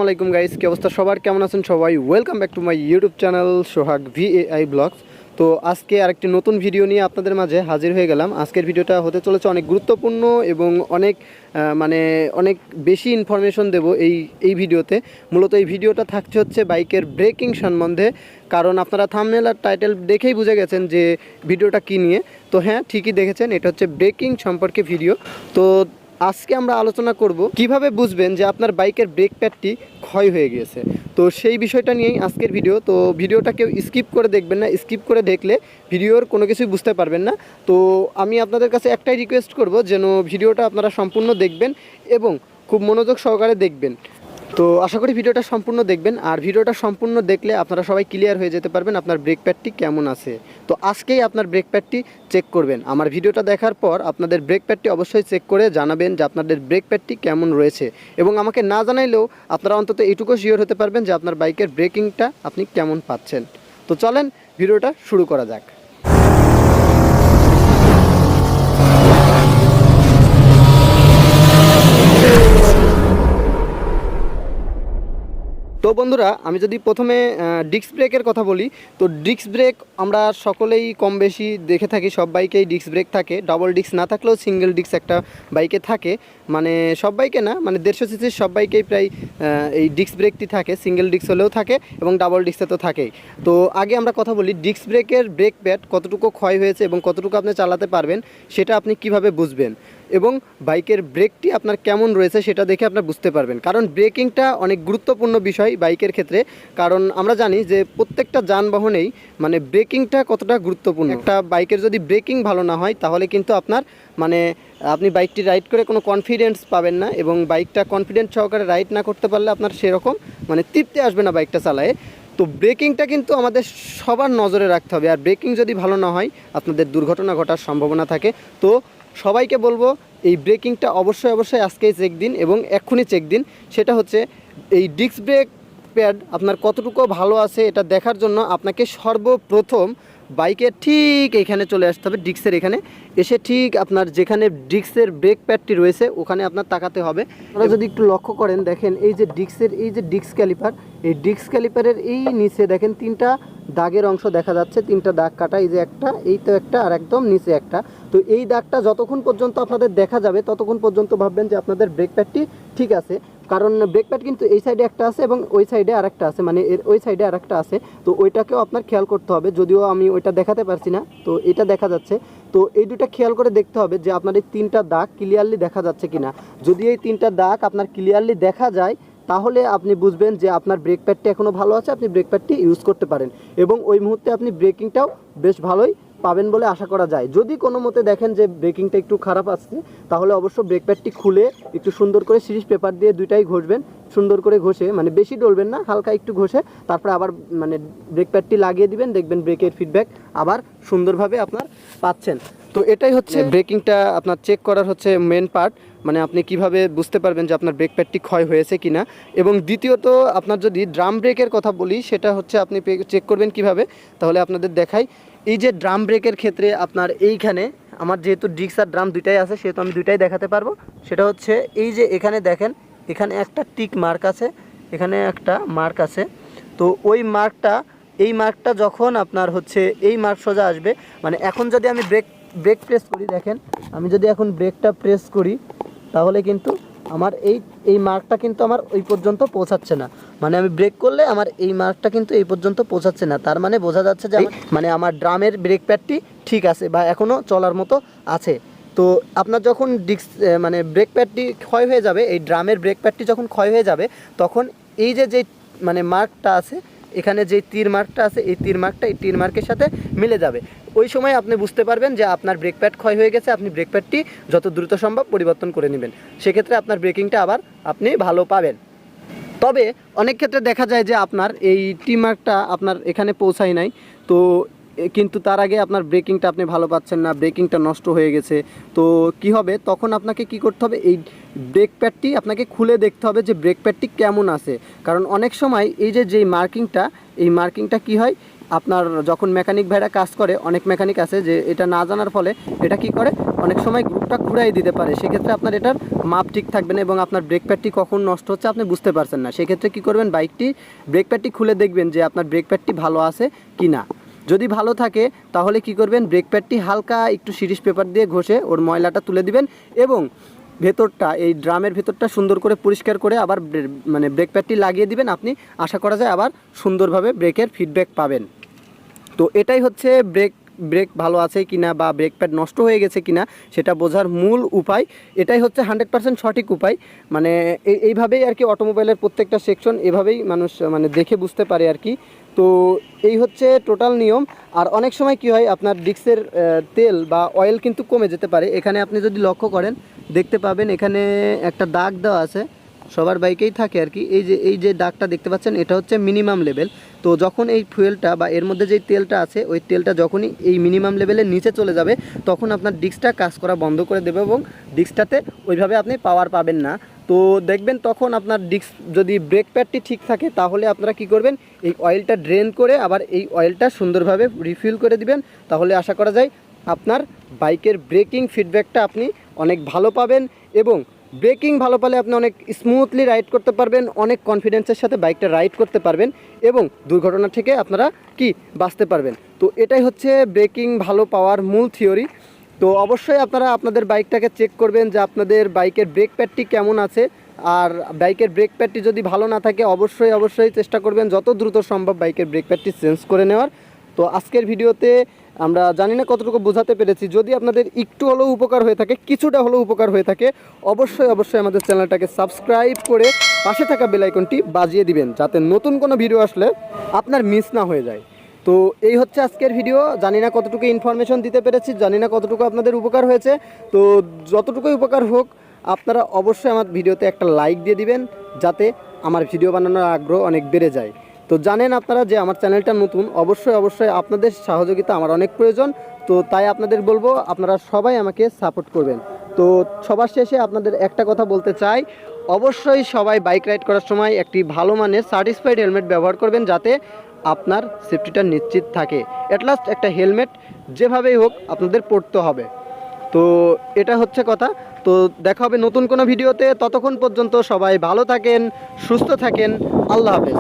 আলাইকুম গাইস, কি অবস্থা সবার, কেমন আছেন সবাই? Welcome back to my YouTube channel Sohag VAI blogs. তো আজকে আরেকটি নতুন ভিডিও নিয়ে আপনাদের মাঝে হাজির হয়ে গেলাম। আজকের ভিডিওটা হতে চলেছে অনেক গুরুত্বপূর্ণ এবং অনেক বেশি ইনফরমেশন দেব এই ভিডিওতে। মূলত এই ভিডিওটা থাকছে হচ্ছে বাইকের ব্রেকিং সম্বন্ধে, কারণ আপনারা থাম্বনেল আর টাইটেল দেখেই বুঝে গেছেন যে ভিডিওটা কী নিয়ে। তো হ্যাঁ, ঠিকই দেখেছেন, এটা হচ্ছে ব্রেকিং সম্পর্কে ভিডিও। তো আজকে আমরা আলোচনা করব কিভাবে বুঝবেন যে আপনার বাইকের ব্রেক প্যাডটি ক্ষয় হয়ে গিয়েছে। তো সেই বিষয়টা নিয়েই আজকের ভিডিও। তো ভিডিওটা কেউ স্কিপ করে দেখবেন না, স্কিপ করে দেখলে ভিডিওর কোনো কিছুই বুঝতে পারবেন না। তো আমি আপনাদের কাছে একটাই রিকোয়েস্ট করব, যেন ভিডিওটা আপনারা সম্পূর্ণ দেখবেন এবং খুব মনোযোগ সহকারে দেখবেন। তো আশা করি ভিডিওটা সম্পূর্ণ দেখবেন, আর ভিডিওটা সম্পূর্ণ দেখলে আপনারা সবাই ক্লিয়ার হয়ে যেতে পারবেন আপনার ব্রেক প্যাডটি কেমন আছে। তো আজকেই আপনার ব্রেক প্যাডটি চেক করবেন। আমার ভিডিওটা দেখার পর আপনাদের ব্রেক প্যাডটি অবশ্যই চেক করে জানাবেন যে আপনাদের ব্রেক প্যাডটি কেমন রয়েছে, এবং আমাকে না জানাইলেও আপনারা অন্তত এইটুকু শিওর হতে পারবেন যে আপনার বাইকের ব্রেকিংটা আপনি কেমন পাচ্ছেন। তো চলেন ভিডিওটা শুরু করা যাক। তো বন্ধুরা, আমি যদি প্রথমে ডিস্ক ব্রেকের কথা বলি, তো ডিস্ক ব্রেক আমরা সকলেই কম বেশি দেখে থাকি, সব বাইকেই ডিস্ক ব্রেক থাকে। ডাবল ডিস্ক না থাকলেও সিঙ্গেল ডিস্ক একটা বাইকে থাকে, মানে সব বাইকে না, মানে 150 সিসির সব বাইকেই প্রায় এই ডিস্ক ব্রেকটি থাকে। সিঙ্গেল ডিস্ক হলেও থাকে এবং ডাবল ডিস্কে তো থাকেই। তো আগে আমরা কথা বলি ডিস্ক ব্রেকের ব্রেক প্যাড কতটুকু ক্ষয় হয়েছে এবং কতটুকু আপনি চালাতে পারবেন সেটা আপনি কিভাবে বুঝবেন, এবং বাইকের ব্রেকটি আপনার কেমন রয়েছে সেটা দেখে আপনার বুঝতে পারবেন। কারণ ব্রেকিংটা অনেক গুরুত্বপূর্ণ বিষয় বাইকের ক্ষেত্রে, কারণ আমরা জানি যে প্রত্যেকটা যানবাহনেই মানে ব্রেকিংটা কতটা গুরুত্বপূর্ণ। একটা বাইকের যদি ব্রেকিং ভালো না হয় তাহলে কিন্তু আপনার আপনি বাইকটি রাইড করে কোনো কনফিডেন্স পাবেন না, এবং বাইকটা কনফিডেন্স সহকারে রাইড না করতে পারলে আপনার সেরকম তৃপ্তি আসবে না বাইকটা চালায়। তো ব্রেকিংটা কিন্তু আমাদের সবার নজরে রাখতে হবে, আর ব্রেকিং যদি ভালো না হয় আপনাদের দুর্ঘটনা ঘটার সম্ভাবনা থাকে। তো সবাইকে বলবো এই ব্রেকিংটা অবশ্যই আজকেই চেক দিন এবং এক্ষুনি চেক দিন। সেটা হচ্ছে এই ডিস্ক ব্রেক প্যাড আপনার কতটুকু ভালো আছে এটা দেখার জন্য আপনাকে সর্বপ্রথম বাইকের ঠিক এখানে চলে আসতে হবে, ডিস্কের এখানে এসে ঠিক আপনার যেখানে ডিস্কের ব্রেক প্যাডটি রয়েছে ওখানে আপনার তাকাতে হবে। আপনারা যদি একটু লক্ষ্য করেন, দেখেন এই যে ডিস্কের এই যে ডিস্ক ক্যালিপার, এই ডিস্ক ক্যালিপারের এই নিচে দেখেন তিনটা দাগের অংশ দেখা যাচ্ছে, তিনটা দাগ কাটা, এই যে একটা, এই তো একটা, আর একদম নিচে একটা। তো এই দাগটা যতক্ষণ পর্যন্ত আপনাদের দেখা যাবে ততক্ষণ পর্যন্ত ভাববেন যে আপনাদের ব্রেক প্যাডটি ঠিক আছে। কারণ ব্রেক প্যাড কিন্তু এই সাইডে একটা আছে এবং ওই সাইডে আরেকটা আছে, মানে এর ওই সাইডে আরেকটা আছে। তো ওইটাকেও আপনার খেয়াল করতে হবে, যদিও আমি ওইটা দেখাতে পারছি না, তো এটা দেখা যাচ্ছে। তো এই দুটো খেয়াল করে দেখতে হবে যে আপনার এই তিনটা দাগ ক্লিয়ারলি দেখা যাচ্ছে কিনা। যদি এই তিনটা দাগ আপনার ক্লিয়ারলি দেখা যায় তাহলে আপনি বুঝবেন যে আপনার ব্রেক প্যাডটি এখনও ভালো আছে, আপনি ব্রেক প্যাডটি ইউজ করতে পারেন, এবং ওই মুহূর্তে আপনি ব্রেকিংটাও বেশ ভালোই পাবেন বলে আশা করা যায়। যদি কোনো মতে দেখেন যে ব্রেকিংটা একটু খারাপ আসছে তাহলে অবশ্য ব্রেক প্যাডটি খুলে একটু সুন্দর করে সিরিজ পেপার দিয়ে দুইটাই ঘষবেন, সুন্দর করে ঘষে, বেশি ডলবেন না, হালকা একটু ঘষে তারপরে আবার ব্রেক প্যাডটি লাগিয়ে দিবেন, দেখবেন ব্রেকের ফিডব্যাক আবার সুন্দরভাবে আপনার পাচ্ছেন। তো এটাই হচ্ছে ব্রেকিংটা আপনার চেক করার হচ্ছে মেন পার্ট, আপনি কিভাবে বুঝতে পারবেন যে আপনার ব্রেক প্যাডটি ক্ষয় হয়েছে কিনা। এবং দ্বিতীয়ত আপনার যদি ড্রাম ব্রেকের কথা বলি, সেটা হচ্ছে আপনি চেক করবেন কিভাবে, তাহলে আপনাদের দেখাই। এই যে ড্রাম ব্রেকের ক্ষেত্রে আপনার এইখানে আমার যেহেতু ডিস্ক আর ড্রাম দুইটাই আছে সেহেতু আমি দুইটাই দেখাতে পারবো। সেটা হচ্ছে এই যে এখানে দেখেন, এখানে একটা টিক মার্ক আছে, এখানে একটা মার্ক আছে। তো ওই মার্কটা, এই মার্কটা যখন আপনার হচ্ছে এই মার্ক সোজা আসবে, এখন যদি আমি ব্রেক প্রেস করি, দেখেন আমি যদি এখন ব্রেকটা প্রেস করি তাহলে কিন্তু আমার এই মার্কটা কিন্তু আমার ওই পর্যন্ত পৌঁছাচ্ছে না। আমি ব্রেক করলে আমার এই মার্কটা কিন্তু এই পর্যন্ত পৌঁছাচ্ছে না, তার বোঝা যাচ্ছে যে আমার ড্রামের ব্রেক প্যাডটি ঠিক আছে বা এখনও চলার মতো আছে। তো আপনার যখন ব্রেক প্যাডটি ক্ষয় হয়ে যাবে, এই ড্রামের ব্রেক প্যাডটি যখন ক্ষয় হয়ে যাবে তখন এই যে মার্কটা আছে, এখানে যে তীর মার্কটা আছে, এই তীর মার্কটা এই তীর মার্কের সাথে মিলে যাবে। ওই সময় আপনি বুঝতে পারবেন যে আপনার ব্রেক প্যাড ক্ষয় হয়ে গেছে, আপনি ব্রেক প্যাডটি যত দ্রুত সম্ভব পরিবর্তন করে নেবেন, সেক্ষেত্রে আপনার ব্রেকিংটা আবার আপনি ভালো পাবেন। তবে অনেক ক্ষেত্রে দেখা যায় যে আপনার এই টি মার্কটা আপনার এখানে পৌঁছায় নাই, তো কিন্তু তার আগে আপনার ব্রেকিংটা আপনি ভালো পাচ্ছেন না, ব্রেকিংটা নষ্ট হয়ে গেছে। তো কি হবে, তখন আপনাকে কি করতে হবে, এই ব্রেক প্যাডটি আপনাকে খুলে দেখতে হবে যে ব্রেক প্যাডটি কেমন আছে। কারণ অনেক সময় এই যে মার্কিংটা কি হয়, আপনার যখন মেকানিক ভাইরা কাজ করে, অনেক মেকানিক আছে যে এটা না জানার ফলে এটা কি করে, অনেক সময় গ্রুপটা ঘুরাই দিতে পারে। সেক্ষেত্রে আপনার এটার মাপ ঠিক থাকবে না এবং আপনার ব্রেক প্যাডটি কখন নষ্ট হচ্ছে আপনি বুঝতে পারছেন না। সেক্ষেত্রে কী করবেন, বাইকটি ব্রেক প্যাডটি খুলে দেখবেন যে আপনার ব্রেক প্যাডটি ভালো আছে কি না। যদি ভালো থাকে তাহলে কি করবেন, ব্রেক প্যাডটি হালকা একটু সিরিজ পেপার দিয়ে ঘষে ওর ময়লাটা তুলে দিবেন এবং ভেতরটা, এই ড্রামের ভেতরটা সুন্দর করে পরিষ্কার করে আবার মানে ব্রেক প্যাডটি লাগিয়ে দিবেন। আপনি আশা করা যায় আবার সুন্দরভাবে ব্রেকের ফিডব্যাক পাবেন। তো এটাই হচ্ছে ব্রেক ভালো আছে কিনা বা ব্রেক প্যাড নষ্ট হয়ে গেছে কিনা সেটা বোঝার মূল উপায়। এটাই হচ্ছে 100% সঠিক উপায়। মানে এইভাবেই আর কি অটোমোবাইলের প্রত্যেকটা সেকশন এভাবেই মানুষ মানে দেখে বুঝতে পারে আর কি। তো এই হচ্ছে টোটাল নিয়ম। আর অনেক সময় কি হয়, আপনার ডিস্কের তেল বা অয়েল কিন্তু কমে যেতে পারে। এখানে আপনি যদি লক্ষ্য করেন দেখতে পাবেন এখানে একটা দাগ দেওয়া আছে, সবার বাইকেই থাকে আর কি। এই যে দাগটা দেখতে পাচ্ছেন এটা হচ্ছে মিনিমাম লেভেল। তো যখন এই ফুয়েলটা বা এর মধ্যে যেই তেলটা আছে ওই তেলটা যখনই এই মিনিমাম লেভেলের নিচে চলে যাবে তখন আপনার ডিস্কটা কাজ করা বন্ধ করে দেবে এবং ডিস্কটাতে ওইভাবে আপনি পাওয়ার পাবেন না। তো দেখবেন তখন আপনার ডিস্ক যদি ব্রেক প্যাডটি ঠিক থাকে তাহলে আপনারা কি করবেন, এই অয়েলটা ড্রেন করে আবার এই অয়েলটা সুন্দরভাবে রিফিল করে দিবেন। তাহলে আশা করা যায় আপনার বাইকের ব্রেকিং ফিডব্যাকটা আপনি অনেক ভালো পাবেন এবং ব্রেকিং ভালো পেলে আপনি অনেক স্মুথলি রাইড করতে পারবেন, অনেক কনফিডেন্সের সাথে বাইকটা রাইড করতে পারবেন এবং দুর্ঘটনা থেকে আপনারা কি বাঁচতে পারবেন। তো এটাই হচ্ছে ব্রেকিং ভালো পাওয়ার মূল থিওরি। তো অবশ্যই আপনারা আপনাদের বাইকটাকে চেক করবেন যে আপনাদের বাইকের ব্রেক প্যাডটি কেমন আছে। আর বাইকের ব্রেক প্যাডটি যদি ভালো না থাকে অবশ্যই চেষ্টা করবেন যত দ্রুত সম্ভব বাইকের ব্রেক প্যাডটি চেঞ্জ করে নেওয়ার। তো আজকের ভিডিওতে আমরা জানি না কতটুকু বোঝাতে পেরেছি। যদি আপনাদের একটু হলেও উপকার হয়ে থাকে, কিছুটা হলেও উপকার হয়ে থাকে, অবশ্যই আমাদের চ্যানেলটাকে সাবস্ক্রাইব করে পাশে থাকা বেল আইকনটি বাজিয়ে দিবেন যাতে নতুন কোনো ভিডিও আসলে আপনার মিস না হয়ে যায়। তো এই হচ্ছে আজকের ভিডিও। জানি না কতটুকু ইনফরমেশন দিতে পেরেছি, জানি না কতটুকু আপনাদের উপকার হয়েছে। তো যতটুকুই উপকার হোক আপনারা অবশ্যই আমার ভিডিওতে একটা লাইক দিয়ে দিবেন যাতে আমার ভিডিও বানানোর আগ্রহ অনেক বেড়ে যায়। তো জানেন আপনারা যে আমার চ্যানেলটা নতুন, অবশ্যই আপনাদের সহযোগিতা আমার অনেক প্রয়োজন। তো তাই আপনাদের বলবো আপনারা সবাই আমাকে সাপোর্ট করবেন। তো সবার শেষে আপনাদের একটা কথা বলতে চাই, অবশ্যই সবাই বাইক রাইড করার সময় একটি ভালো মানের সার্টিসফাইড হেলমেট ব্যবহার করবেন যাতে আপনার সেফটিটা নিশ্চিত থাকে। অ্যাটলাস্ট একটা হেলমেট যেভাবেই হোক আপনাদের পরতে হবে। তো এটা হচ্ছে কথা। তো দেখা হবে নতুন কোনো ভিডিওতে। ততক্ষণ পর্যন্ত সবাই ভালো থাকেন, সুস্থ থাকেন। আল্লাহ হাফেজ।